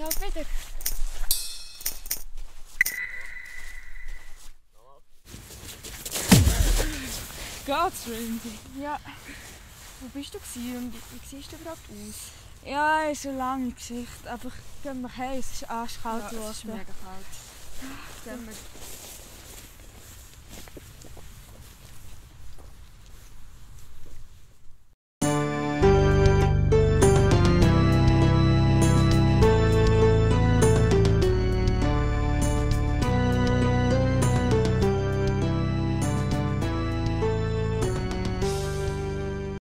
Ja, wieder. Geht's, Randy? Ja. Wo bist du und wie siehst du überhaupt aus? Ja, ist eine lange Geschichte, aber gehen wir heim, es ist arschkalt Ja, geworden. es ist mega kalt. Gehen wir.